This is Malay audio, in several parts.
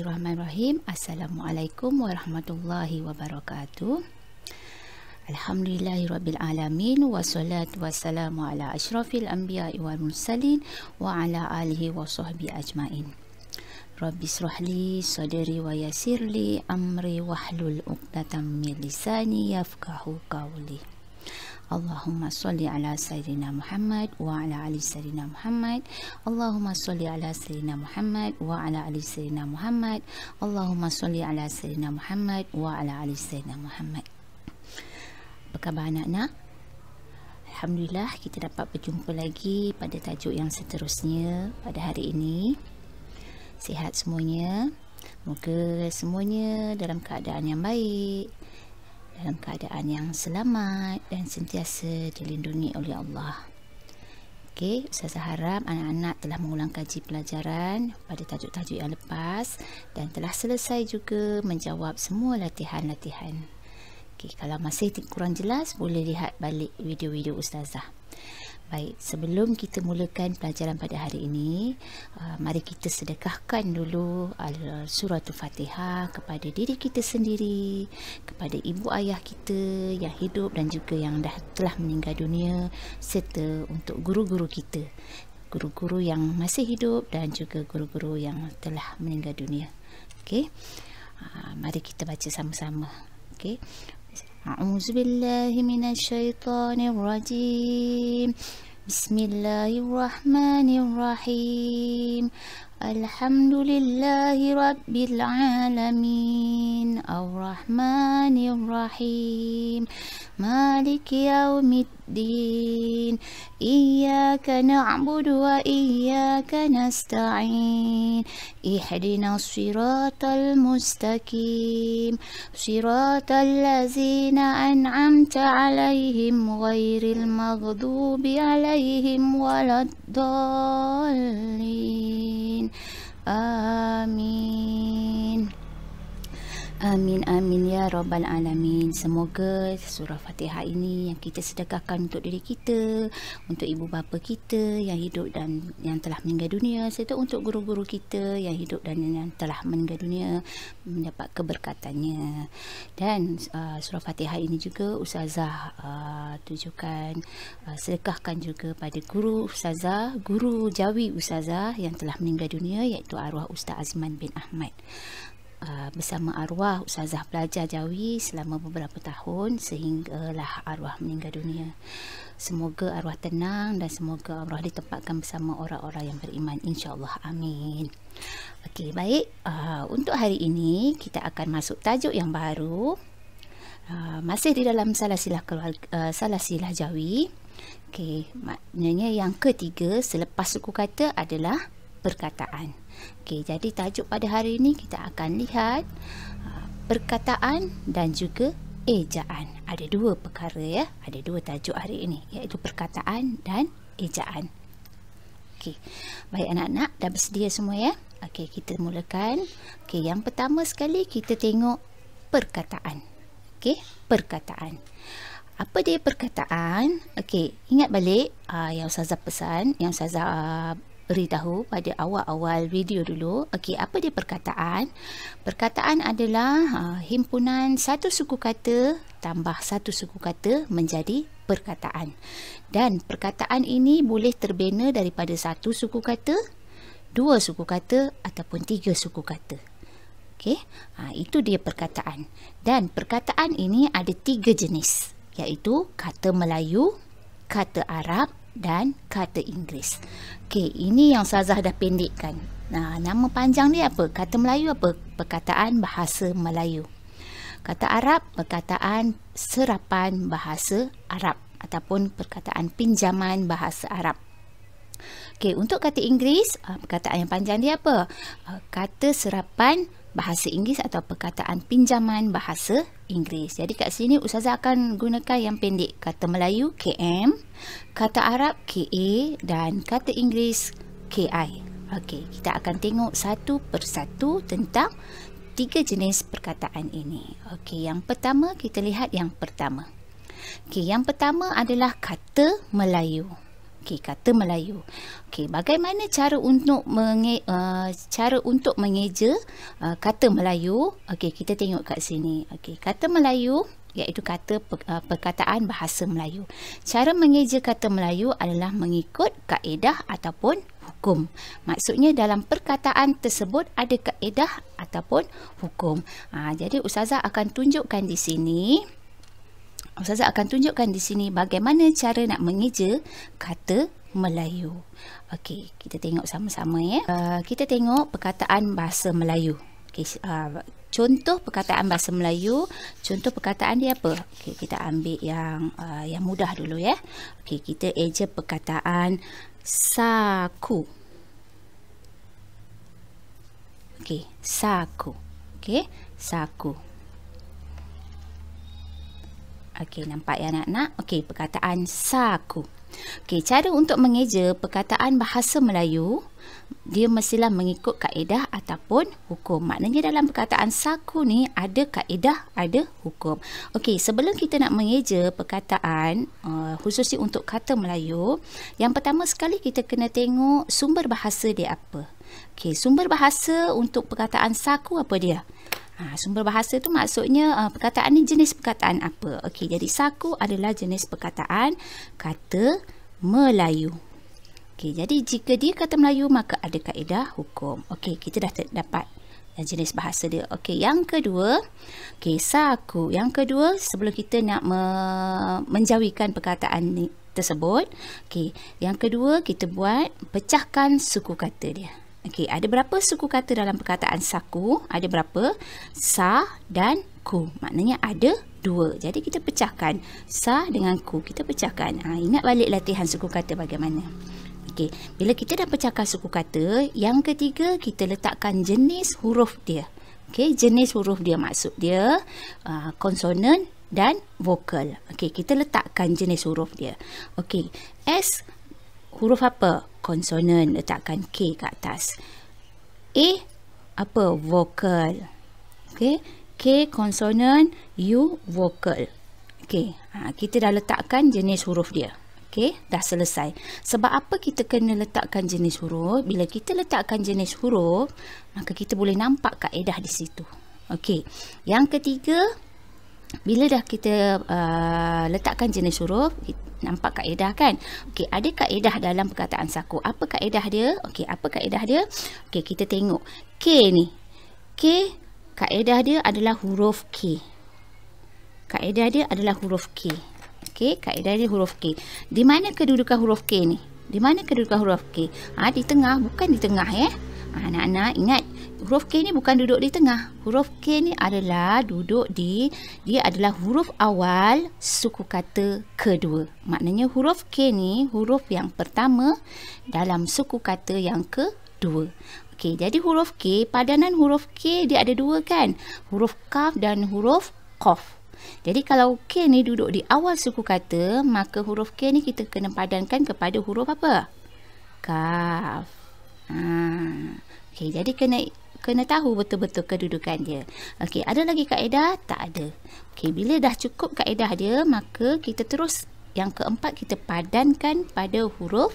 Bismillahirrahmanirrahim. Assalamualaikum warahmatullahi wabarakatuh. Alhamdulillahirabbil alamin wassalatu wassalamu ala asyrafil anbiya'i wal mursalin wa ala alihi wa sahbihi ajmain. Rabbi shrahli sadri wa yassirli amri wahlul 'uqdatam min lisani yafqahu qawli. Allahumma sholli ala sayyidina Muhammad wa ala ali sayyidina Muhammad. Allahumma sholli ala sayyidina Muhammad wa ala ali sayyidina Muhammad. Allahumma sholli ala sayyidina Muhammad wa ala ali sayyidina Muhammad. Apa khabar anak-anak? Alhamdulillah kita dapat berjumpa lagi pada tajuk yang seterusnya pada hari ini. Sihat semuanya. Moga semuanya dalam keadaan yang baik, dalam keadaan yang selamat dan sentiasa dilindungi oleh Allah. Okey, Ustazah harap anak-anak telah mengulang kaji pelajaran pada tajuk-tajuk yang lepas dan telah selesai juga menjawab semua latihan-latihan. Okey, kalau masih kurang jelas boleh lihat balik video-video Ustazah. Baik, sebelum kita mulakan pelajaran pada hari ini, mari kita sedekahkan dulu surah Al-Fatihah kepada diri kita sendiri, kepada ibu ayah kita yang hidup dan juga yang telah meninggal dunia, serta untuk guru-guru kita, guru-guru yang masih hidup dan juga guru-guru yang telah meninggal dunia. Okey, mari kita baca sama-sama. Okey. A'udzubillahi minasyaitonirrajim. Bismillahirrahmanirrahim. Alhamdulillahi rabbil alamin. Ar-Rahmanir-Rahim. Maliki yaumiddin. Iyyaka na'budu wa iyyaka nasta'in. Ihdinas siratal mustaqim. Siratal ladzina an'amta 'alaihim ghairil maghdubi 'alaihim waladdallin. Amin. Amin amin ya rabbal alamin. Semoga surah Fatihah ini yang kita sedekahkan untuk diri kita, untuk ibu bapa kita yang hidup dan yang telah meninggal dunia, serta untuk guru-guru kita yang hidup dan yang telah meninggal dunia mendapat keberkatannya. Dan surah Fatihah ini juga Ustazah tujukan sedekahkan juga pada guru Ustazah, guru Jawi Ustazah yang telah meninggal dunia, iaitu arwah Ustaz Azman bin Ahmad. Bersama arwah Ustazah belajar Jawi selama beberapa tahun sehinggalah arwah meninggal dunia. Semoga arwah tenang dan semoga arwah ditempatkan bersama orang-orang yang beriman, insya-Allah. Amin. Okey, baik. Untuk hari ini kita akan masuk tajuk yang baru. Masih di dalam salah silah Jawi. Okey, maknanya yang ketiga selepas suku kata adalah perkataan. Okey, jadi tajuk pada hari ini kita akan lihat perkataan dan juga ejaan. Ada dua perkara ya, ada dua tajuk hari ini, iaitu perkataan dan ejaan. Okey, baik anak-anak, dah bersedia semua ya? Okey, kita mulakan. Okey, yang pertama sekali kita tengok perkataan. Okey, perkataan. Apa dia perkataan? Okey, ingat balik yang Ustazah pesan, yang Ustazah beritahu pada awal-awal video dulu. Okey, apa dia perkataan? Perkataan adalah himpunan satu suku kata tambah satu suku kata menjadi perkataan. Dan perkataan ini boleh terbina daripada satu suku kata, dua suku kata ataupun tiga suku kata. Okey, itu dia perkataan. Dan perkataan ini ada tiga jenis, iaitu kata Melayu, kata Arab dan kata Inggeris. Okey, ini yang Ustazah dah pendekkan. Nama panjang dia apa? Kata Melayu apa? Perkataan bahasa Melayu. Kata Arab, perkataan serapan bahasa Arab ataupun perkataan pinjaman bahasa Arab. Okey, untuk kata Inggeris, perkataan yang panjang dia apa? Kata serapan bahasa Inggeris atau perkataan pinjaman bahasa Inggeris. Jadi kat sini Ustazah akan gunakan yang pendek. Kata Melayu KM, kata Arab KA dan kata Inggeris KI. Okey, kita akan tengok satu persatu tentang tiga jenis perkataan ini. Okey, yang pertama kita lihat yang pertama. Okey, yang pertama adalah kata Melayu. Okey, kata Melayu. Okey, bagaimana cara untuk mengeja kata Melayu? Okey, kita tengok kat sini. Okey, kata Melayu iaitu kata perkataan bahasa Melayu. Cara mengeja kata Melayu adalah mengikut kaedah ataupun hukum. Maksudnya dalam perkataan tersebut ada kaedah ataupun hukum. Jadi Ustazah akan tunjukkan di sini. Ustazah akan tunjukkan di sini bagaimana cara nak mengeja kata Melayu. Okey, kita tengok sama-sama ya. Kita tengok perkataan bahasa Melayu. Okey, contoh perkataan bahasa Melayu, contoh perkataan dia apa? Okey, kita ambil yang mudah dulu ya. Okey, kita eja perkataan saku. Okey, saku. Okey, saku. Okey, nampak ya anak-anak? Okey, perkataan saku. Okey, cara untuk mengeja perkataan bahasa Melayu, dia mestilah mengikut kaedah ataupun hukum. Maknanya dalam perkataan saku ni ada kaedah, ada hukum. Okey, sebelum kita nak mengeja perkataan, khususnya untuk kata Melayu, yang pertama sekali kita kena tengok sumber bahasa dia apa. Okey, sumber bahasa untuk perkataan saku apa dia? Sumber bahasa tu maksudnya perkataan ni jenis perkataan apa. Okey, jadi saku adalah jenis perkataan kata Melayu. Okey, jadi jika dia kata Melayu maka ada kaedah hukum. Okey, kita dah dapat jenis bahasa dia. Okey, yang kedua, okey, saku. Yang kedua, sebelum kita nak menjauhikan perkataan ni tersebut, okey, yang kedua kita buat pecahkan suku kata dia. Okey, ada berapa suku kata dalam perkataan saku? Ada berapa? Sa dan ku. Maknanya ada 2. Jadi kita pecahkan sa dengan ku. Kita pecahkan. Ingat balik latihan suku kata bagaimana. Okey, bila kita dah pecahkan suku kata, yang ketiga kita letakkan jenis huruf dia. Okey, jenis huruf dia maksud dia konsonan dan vokal. Okey, kita letakkan jenis huruf dia. Okey, S huruf apa? Konsonan, letakkan K kat atas. A apa? Vokal. Okey, K konsonan, U vokal. Okey, kita dah letakkan jenis huruf dia. Okey, dah selesai. Sebab apa kita kena letakkan jenis huruf? Bila kita letakkan jenis huruf, maka kita boleh nampak kaedah di situ. Okey, yang ketiga, bila dah kita letakkan jenis huruf, nampak kaedah kan? Okey, ada kaedah dalam perkataan saku. Apa kaedah dia? Okey, apa kaedah dia? Okey, kita tengok. K ni. K, kaedah dia adalah huruf K. Kaedah dia adalah huruf K. Okey, kaedah dia huruf K. Di mana kedudukan huruf K ni? Di mana kedudukan huruf K? Di tengah, bukan di tengah ya. Anak-anak ingat, huruf K ni bukan duduk di tengah. Huruf K ni adalah duduk dia adalah huruf awal suku kata kedua. Maknanya huruf K ni huruf yang pertama dalam suku kata yang kedua. Okey, jadi huruf K, padanan huruf K dia ada 2 kan? Huruf kaf dan huruf qaf. Jadi kalau K ni duduk di awal suku kata, maka huruf K ni kita kena padankan kepada huruf apa? Kaf. Okey, jadi kena tahu betul-betul kedudukan dia. Okey, ada lagi kaedah? Tak ada. Okey, bila dah cukup kaedah dia, maka kita terus yang keempat kita padankan pada huruf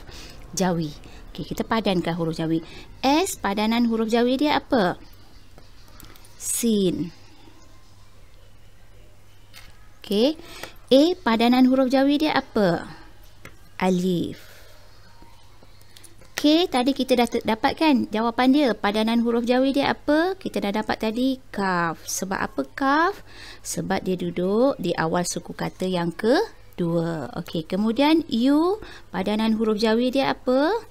Jawi. Okey, kita padankan huruf Jawi. S, padanan huruf Jawi dia apa? Sin. Okey, A, padanan huruf Jawi dia apa? Alif. K, tadi kita dah dapat kan jawapan dia. Padanan huruf Jawi dia apa? Kita dah dapat tadi kaf. Sebab apa kaf? Sebab dia duduk di awal suku kata yang kedua. Okey, kemudian U, padanan huruf Jawi dia apa?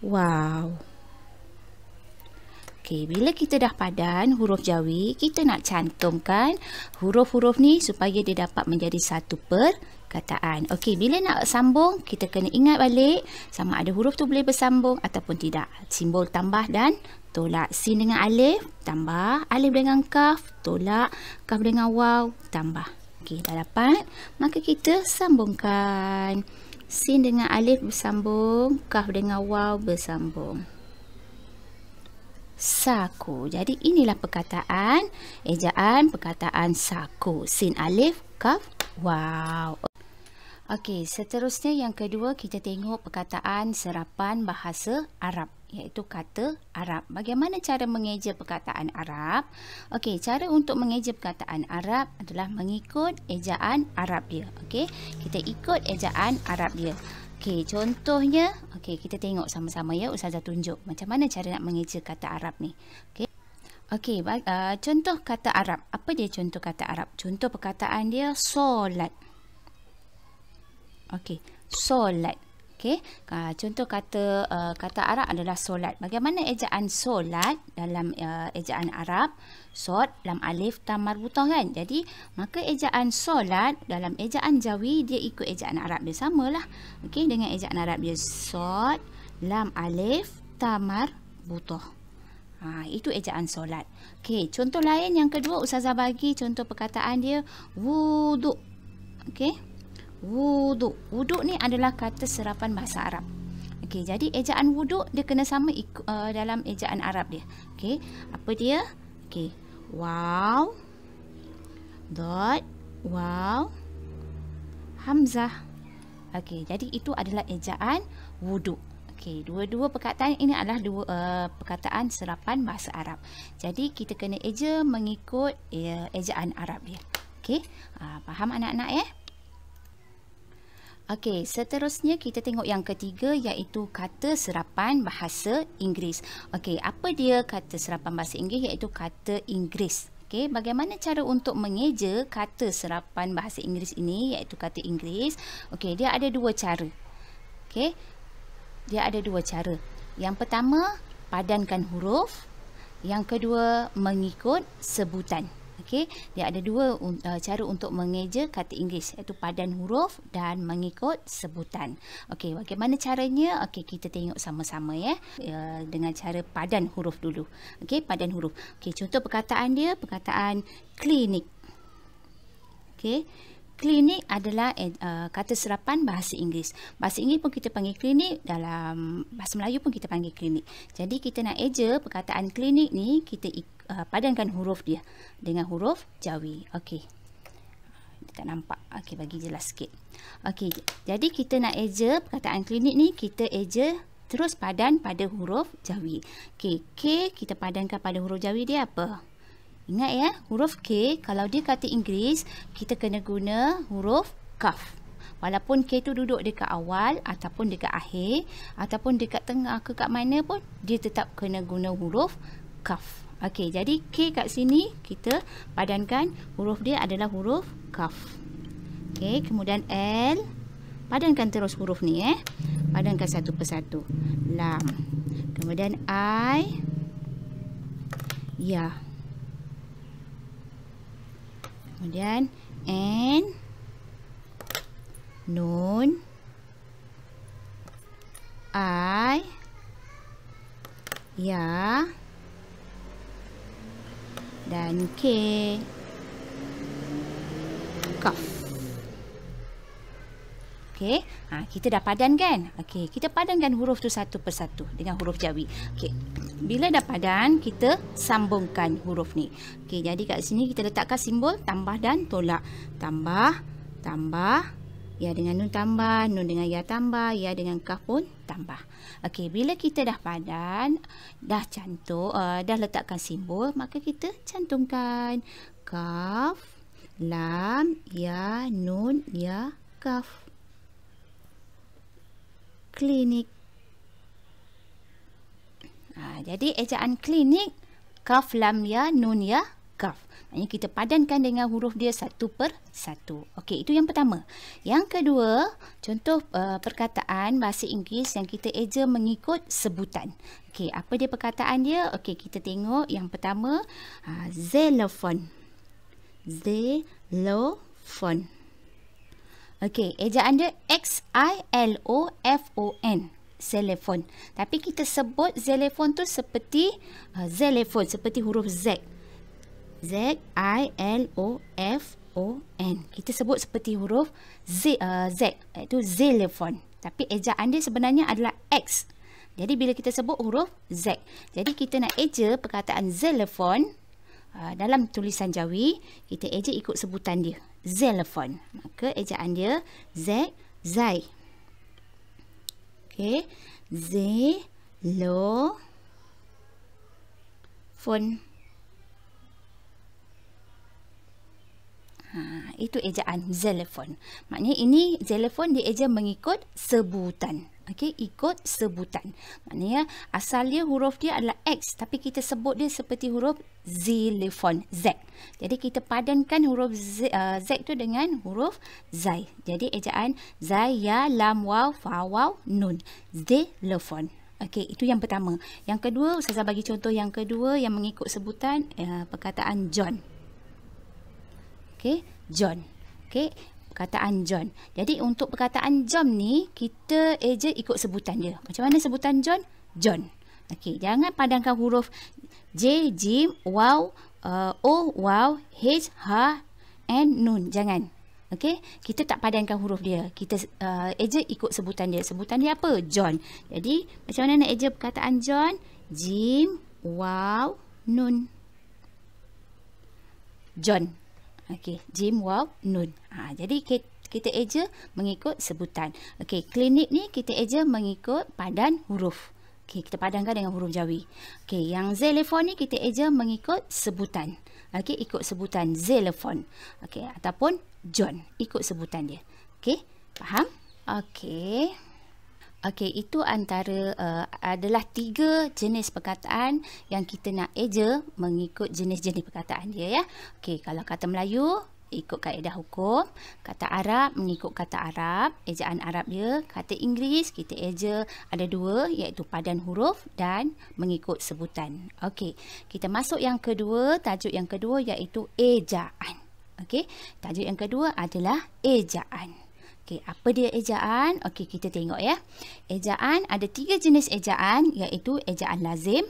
Wow. Okey, bila kita dah padan huruf Jawi, kita nak cantumkan huruf-huruf ni supaya dia dapat menjadi satu perkataan. Okey, bila nak sambung, kita kena ingat balik sama ada huruf tu boleh bersambung ataupun tidak. Simbol tambah dan tolak. Sin dengan alif, tambah. Alif dengan kaf, tolak. Kaf dengan waw, tambah. Okey, dah dapat. Maka kita sambungkan. Sin dengan alif bersambung, kaf dengan waw bersambung. Saku. Jadi inilah perkataan, ejaan perkataan saku. Sin alif, kaf, waw. Okey, seterusnya yang kedua kita tengok perkataan serapan bahasa Arab, iaitu kata Arab. Bagaimana cara mengeja perkataan Arab? Okey, cara untuk mengeja perkataan Arab adalah mengikut ejaan Arab dia. Okey, kita ikut ejaan Arab dia. Okey, contohnya, okey, kita tengok sama-sama ya, Ustazah tunjuk macam mana cara nak mengeja kata Arab ni. Okey. Okey, contoh kata Arab. Apa dia contoh kata Arab? Contoh perkataan dia solat. Okey, solat. Okey, contoh kata Arab adalah solat. Bagaimana ejaan solat dalam ejaan Arab? Sod, lam alif, tam marbutah kan? Jadi, maka ejaan solat dalam ejaan Jawi dia ikut ejaan Arab dia samalah. Okey, dengan ejaan Arab dia sod, lam alif, tam marbutah. Itu ejaan solat. Okey, contoh lain yang kedua Ustazah bagi contoh perkataan dia wuduk. Okey. Wuduk. Wuduk ni adalah kata serapan bahasa Arab. Okey, jadi ejaan wuduk dia kena sama dalam ejaan Arab dia. Okey, apa dia? Okey, waw, dot, waw, hamzah. Okey, jadi itu adalah ejaan wuduk. Okey, dua-dua perkataan ini adalah dua perkataan serapan bahasa Arab. Jadi kita kena eja mengikut ejaan Arab dia. Okey, faham anak-anak ya? Okey, seterusnya kita tengok yang ketiga iaitu kata serapan bahasa Inggeris. Okey, apa dia kata serapan bahasa Inggeris iaitu kata Inggeris. Okey, bagaimana cara untuk mengeja kata serapan bahasa Inggeris ini iaitu kata Inggeris? Okey, dia ada dua cara. Okey, dia ada dua cara. Yang pertama, padankan huruf. Yang kedua, mengikut sebutan. Okey, dia ada dua cara untuk mengeja kata Inggeris iaitu padan huruf dan mengikut sebutan. Okey, bagaimana caranya? Okey, kita tengok sama-sama ya. Dengan cara padan huruf dulu. Okey, padan huruf. Okey, contoh perkataan dia, perkataan klinik. Okey, klinik adalah kata serapan bahasa Inggeris. Bahasa Inggeris pun kita panggil klinik, dalam bahasa Melayu pun kita panggil klinik. Jadi kita nak eja perkataan klinik ni, kita padankan huruf dia dengan huruf Jawi. Okey. Tak nampak. Okey, bagi jelas sikit. Okey, jadi kita nak eja perkataan klinik ni, kita eja terus padan pada huruf Jawi. Okey, K kita padankan pada huruf Jawi dia apa? Ingat ya, huruf K kalau dia kata Inggeris, kita kena guna huruf kaf. Walaupun K tu duduk dekat awal ataupun dekat akhir ataupun dekat tengah ke kat mana pun, dia tetap kena guna huruf kaf. Okey, jadi K kat sini kita padankan huruf dia adalah huruf kaf. Okey, kemudian L, padankan terus huruf ni padankan satu persatu. Lam. Kemudian I, ya. Kemudian N, Nun, I, ya, dan K, kaf. Okey, kita dah padan kan? Okey, kita padankan huruf tu satu persatu dengan huruf Jawi. Okey, bila dah padan, kita sambungkan huruf ni. Okey, jadi kat sini kita letakkan simbol tambah dan tolak. Tambah, tambah, ya dengan nun tambah, nun dengan ya tambah, ya dengan kaf pun tambah. Okey, bila kita dah padan, dah cantum, dah letakkan simbol, maka kita cantumkan kaf, lam, ya, nun, ya, kaf. Klinik. Jadi ejaan klinik, kaf, lam, ya, nun, ya, kaf. Maksudnya kita padankan dengan huruf dia satu per satu. Okey, itu yang pertama. Yang kedua, contoh perkataan bahasa Inggeris yang kita eja mengikut sebutan. Okey, apa dia perkataan dia? Okey, kita tengok yang pertama, xylophone. Xylophone. Okey, ejaan dia X-I-L-O-F-O-N. Xylophone. Tapi kita sebut xylophone tu seperti xylophone, seperti huruf Z. Z-I-L-O-F-O-N. Kita sebut seperti huruf Z, iaitu xylophone. Tapi ejaan dia sebenarnya adalah X. Jadi bila kita sebut huruf Z. Jadi kita nak eja perkataan xylophone dalam tulisan Jawi, kita eja ikut sebutan dia. xylophone. Maka ejaan dia zai. Okey, xylophone. Itu ejaan xylophone. Maknanya ini xylophone dia eja mengikut sebutan. Okey, ikut sebutan. Maknanya asal dia huruf dia adalah X, tapi kita sebut dia seperti huruf xylophone, Z. Jadi kita padankan huruf Z tu dengan huruf zai. Jadi ejaan zai, ya, lam, waw, fa, waw, nun. Xylophone. Okey, itu yang pertama. Yang kedua, Ustazah bagi contoh yang kedua yang mengikut sebutan perkataan John. Okey, John. Okey, perkataan John. Jadi untuk perkataan John ni kita eja ikut sebutan dia. Macam mana sebutan John? John. Okey, jangan padankan huruf J, jim, waw, o, waw, h, ha, and nun. Jangan. Okey, kita tak padankan huruf dia. Kita eja ikut sebutan dia. Sebutan dia apa? John. Jadi macam mana nak eja perkataan John? Jim, waw, nun. John. Okey, jim, waw, nun. Jadi kita eja mengikut sebutan. Okey, klinik ni kita eja mengikut padan huruf. Okey, kita padankan dengan huruf Jawi. Okey, yang xylophone ni kita eja mengikut sebutan. Okey, ikut sebutan xylophone. Okey, ataupun John, ikut sebutan dia. Okey, faham? Okey. Okey, itu antara adalah 3 jenis perkataan yang kita nak eja mengikut jenis-jenis perkataan dia, ya. Okey, kalau kata Melayu ikut kaedah hukum, kata Arab mengikut kata Arab, ejaan Arab dia, kata Inggeris kita eja ada 2 iaitu padan huruf dan mengikut sebutan. Okey, kita masuk yang kedua, tajuk yang kedua iaitu ejaan. Okey, tajuk yang kedua adalah ejaan. Okey, apa dia ejaan? Okey, kita tengok ya. Ejaan ada 3 jenis ejaan iaitu ejaan lazim,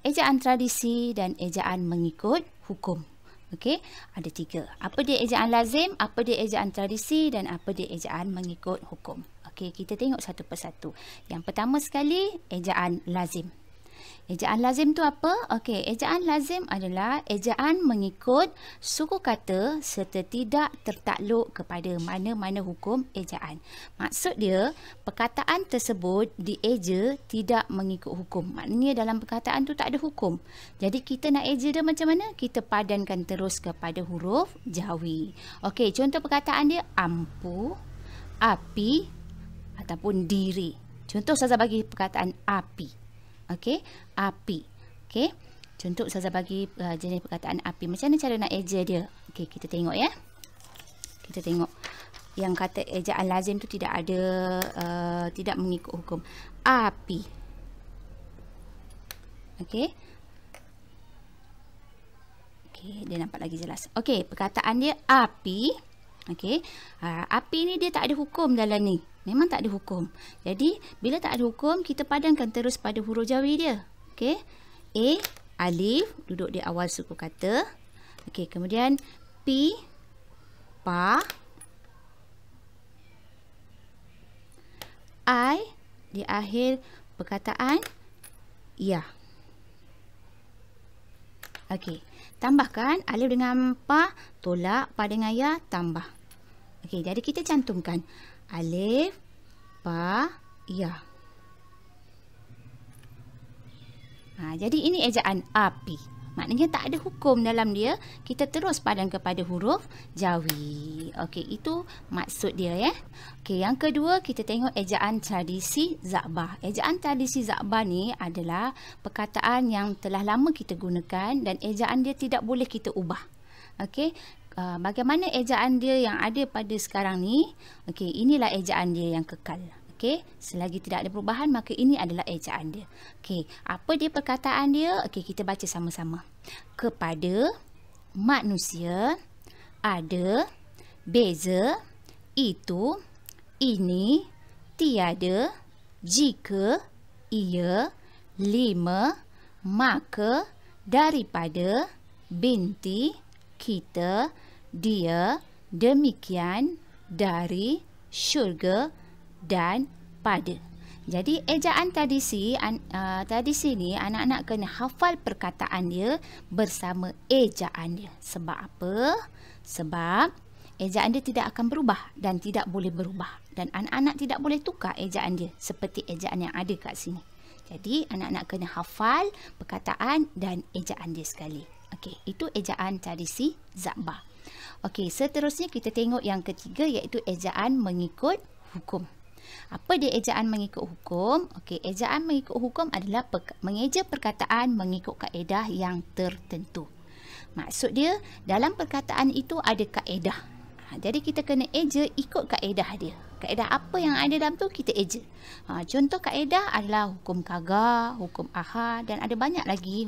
ejaan tradisi dan ejaan mengikut hukum. Okey, ada 3. Apa dia ejaan lazim, apa dia ejaan tradisi dan apa dia ejaan mengikut hukum. Okey, kita tengok satu persatu. Yang pertama sekali, ejaan lazim. Ejaan lazim tu apa? Okey, ejaan lazim adalah ejaan mengikut suku kata serta tidak tertakluk kepada mana-mana hukum ejaan. Maksud dia, perkataan tersebut dieja tidak mengikut hukum. Maknanya dalam perkataan tu tak ada hukum. Jadi kita nak eja dia macam mana? Kita padankan terus kepada huruf Jawi. Okey, contoh perkataan dia ampu, api ataupun diri. Contoh saya bagi perkataan api. Okey, api. Okey, contoh Ustazah bagi jenis perkataan api. Macam mana cara nak eja dia? Okey, kita tengok ya. Kita tengok yang kata ejaan lazim tu tidak ada, tidak mengikut hukum. Api. Okey. Okey, dia nampak lagi jelas. Okey, perkataan dia api. Okey, api ni dia tak ada hukum dalam ni. Memang tak ada hukum. Jadi, bila tak ada hukum, kita padankan terus pada huruf Jawi dia. Okey. A, alif, duduk di awal suku kata. Okey, kemudian P, pa. I, di akhir perkataan, ya. Okey. Tambahkan alif dengan pa, tolak, pa dengan ya, tambah. Okey, jadi kita cantumkan alif, pa, ya. Jadi ini ejaan api. Maknanya tak ada hukum dalam dia. Kita terus padan kepada huruf Jawi. Okey, itu maksud dia ya. Okey, yang kedua kita tengok ejaan tradisi Za'bah. Ejaan tradisi Za'bah ni adalah perkataan yang telah lama kita gunakan dan ejaan dia tidak boleh kita ubah. Okey. Bagaimana ejaan dia yang ada pada sekarang ni? Okey, inilah ejaan dia yang kekal. Okey, selagi tidak ada perubahan maka ini adalah ejaan dia. Okey, apa dia perkataan dia? Okey, kita baca sama-sama. Kepada manusia ada beza, itu, ini, tiada, jika, ia, 5, maka, daripada, binti, kita, dia, demikian, dari, syurga dan pada. Jadi ejaan tradisi tradisi ni anak-anak kena hafal perkataan dia bersama ejaan dia. Sebab apa? Sebab ejaan dia tidak akan berubah dan tidak boleh berubah. Dan anak-anak tidak boleh tukar ejaan dia seperti ejaan yang ada kat sini. Jadi, anak-anak kena hafal perkataan dan ejaan dia sekali. Okey, itu ejaan tradisi Zabah. Okey, seterusnya kita tengok yang ketiga iaitu ejaan mengikut hukum. Apa dia ejaan mengikut hukum? Okey, ejaan mengikut hukum adalah mengeja perkataan mengikut kaedah yang tertentu. Maksud dia, dalam perkataan itu ada kaedah. Jadi kita kena eja ikut kaedah dia. Kaedah apa yang ada dalam tu kita eja. Contoh kaedah adalah hukum kagar, hukum ahad dan ada banyak lagi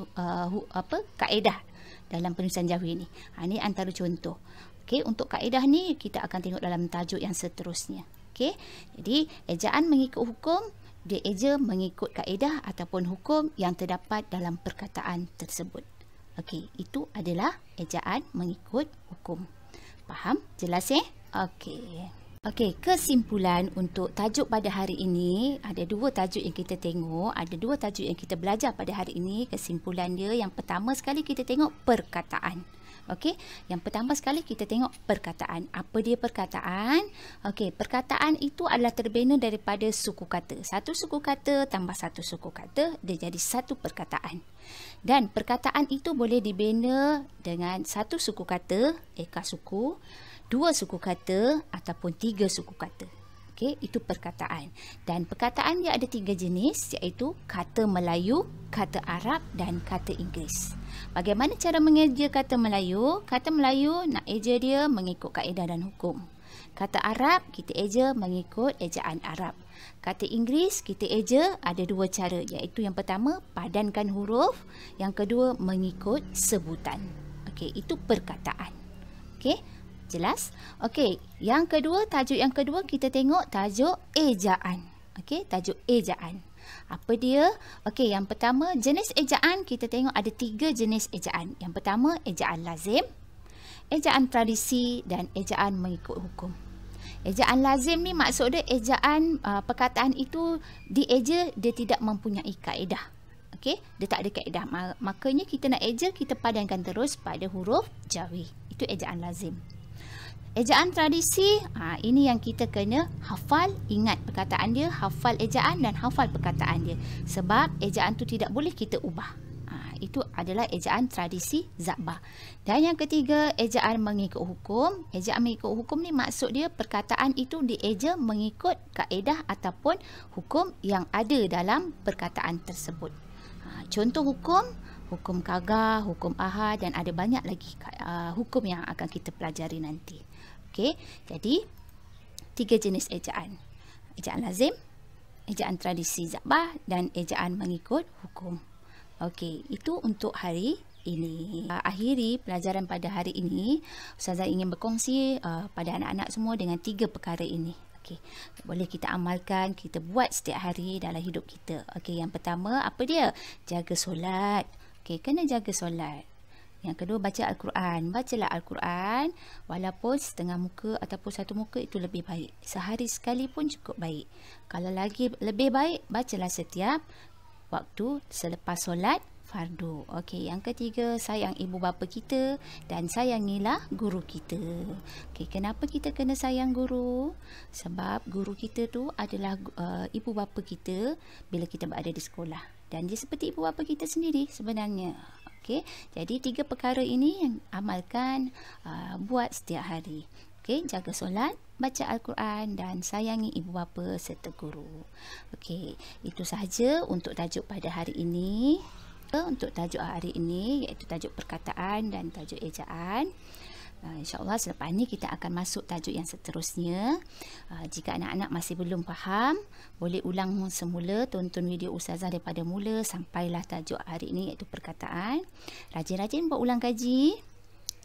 kaedah dalam penulisan Jawi ni. Ini antara contoh. Okey, untuk kaedah ni kita akan tengok dalam tajuk yang seterusnya. Okey. Jadi ejaan mengikut hukum, dia eja mengikut kaedah ataupun hukum yang terdapat dalam perkataan tersebut. Okey, itu adalah ejaan mengikut hukum. Faham? Jelas Okey. Okey, kesimpulan untuk tajuk pada hari ini, ada dua tajuk yang kita tengok, ada dua tajuk yang kita belajar pada hari ini. Kesimpulan dia, yang pertama sekali kita tengok perkataan. Okey, yang pertama sekali kita tengok perkataan. Apa dia perkataan? Okey, perkataan itu adalah terbina daripada suku kata. Satu suku kata tambah satu suku kata, dia jadi satu perkataan. Dan perkataan itu boleh dibina dengan satu suku kata, eka suku, dua suku kata ataupun tiga suku kata. Okey, itu perkataan. Dan perkataan dia ada tiga jenis, iaitu kata Melayu, kata Arab dan kata Inggeris. Bagaimana cara mengeja kata Melayu? Kata Melayu nak eja dia mengikut kaedah dan hukum. Kata Arab kita eja mengikut ejaan Arab. Kata Inggeris kita eja ada dua cara, iaitu yang pertama padankan huruf, yang kedua mengikut sebutan. Okey, itu perkataan. Okey, jelas? Okey, yang kedua, tajuk yang kedua kita tengok tajuk ejaan. Okey, tajuk ejaan. Apa dia? Okey, yang pertama jenis ejaan kita tengok ada tiga jenis ejaan. Yang pertama ejaan lazim, ejaan tradisi dan ejaan mengikut hukum. Ejaan lazim ni maksud dia ejaan perkataan itu dieja dia tidak mempunyai kaedah. Okey, dia tak ada kaedah. Makanya kita nak eja kita padankan terus pada huruf Jawi. Itu ejaan lazim. Ejaan tradisi, ini yang kita kena hafal, ingat perkataan dia, hafal ejaan dan hafal perkataan dia. Sebab ejaan tu tidak boleh kita ubah. Itu adalah ejaan tradisi Zabah. Dan yang ketiga, ejaan mengikut hukum. Ejaan mengikut hukum ni maksud dia perkataan itu dieja mengikut kaedah ataupun hukum yang ada dalam perkataan tersebut. Contoh hukum, hukum kagar, hukum ahad dan ada banyak lagi hukum yang akan kita pelajari nanti. Okey, jadi tiga jenis ejaan. Ejaan lazim, ejaan tradisi Zabah dan ejaan mengikut hukum. Okey, itu untuk hari ini. Akhiri pelajaran pada hari ini, Ustazah ingin berkongsi pada anak-anak semua dengan tiga perkara ini. Okey, boleh kita amalkan, kita buat setiap hari dalam hidup kita. Okey, yang pertama apa dia? Jaga solat. Okey, kena jaga solat. Yang kedua, baca Al-Quran. Bacalah Al-Quran walaupun setengah muka ataupun satu muka itu lebih baik. Sehari sekali pun cukup baik. Kalau lagi lebih baik, bacalah setiap waktu selepas solat fardu. Okey, yang ketiga, sayang ibu bapa kita dan sayangilah guru kita. Okey, kenapa kita kena sayang guru? Sebab guru kita tu adalah ibu bapa kita bila kita berada di sekolah. Dan dia seperti ibu bapa kita sendiri sebenarnya. Okey, jadi tiga perkara ini yang amalkan, buat setiap hari. Okey, jaga solat, baca Al-Quran dan sayangi ibu bapa serta guru. Okey, itu sahaja untuk tajuk pada hari ini. Untuk tajuk hari ini iaitu tajuk perkataan dan tajuk ejaan. InsyaAllah selepas ini kita akan masuk tajuk yang seterusnya. Jika anak-anak masih belum faham, boleh ulang semula, tonton video Ustazah daripada mula sampailah tajuk hari ini iaitu perkataan. Rajin-rajin buat ulang kaji,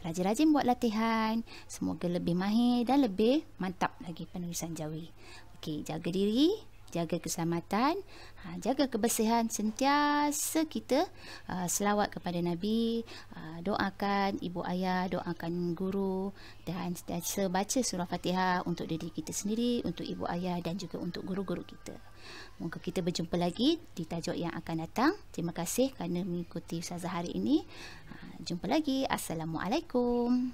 rajin-rajin buat latihan. Semoga lebih mahir dan lebih mantap lagi penulisan Jawi. Okey, jaga diri, jaga keselamatan, jaga kebersihan, sentiasa kita selawat kepada Nabi, doakan ibu ayah, doakan guru dan sentiasa baca surah Fatihah untuk diri kita sendiri, untuk ibu ayah dan juga untuk guru-guru kita. Moga kita berjumpa lagi di tajuk yang akan datang. Terima kasih kerana mengikuti Ustazah hari ini. Jumpa lagi. Assalamualaikum.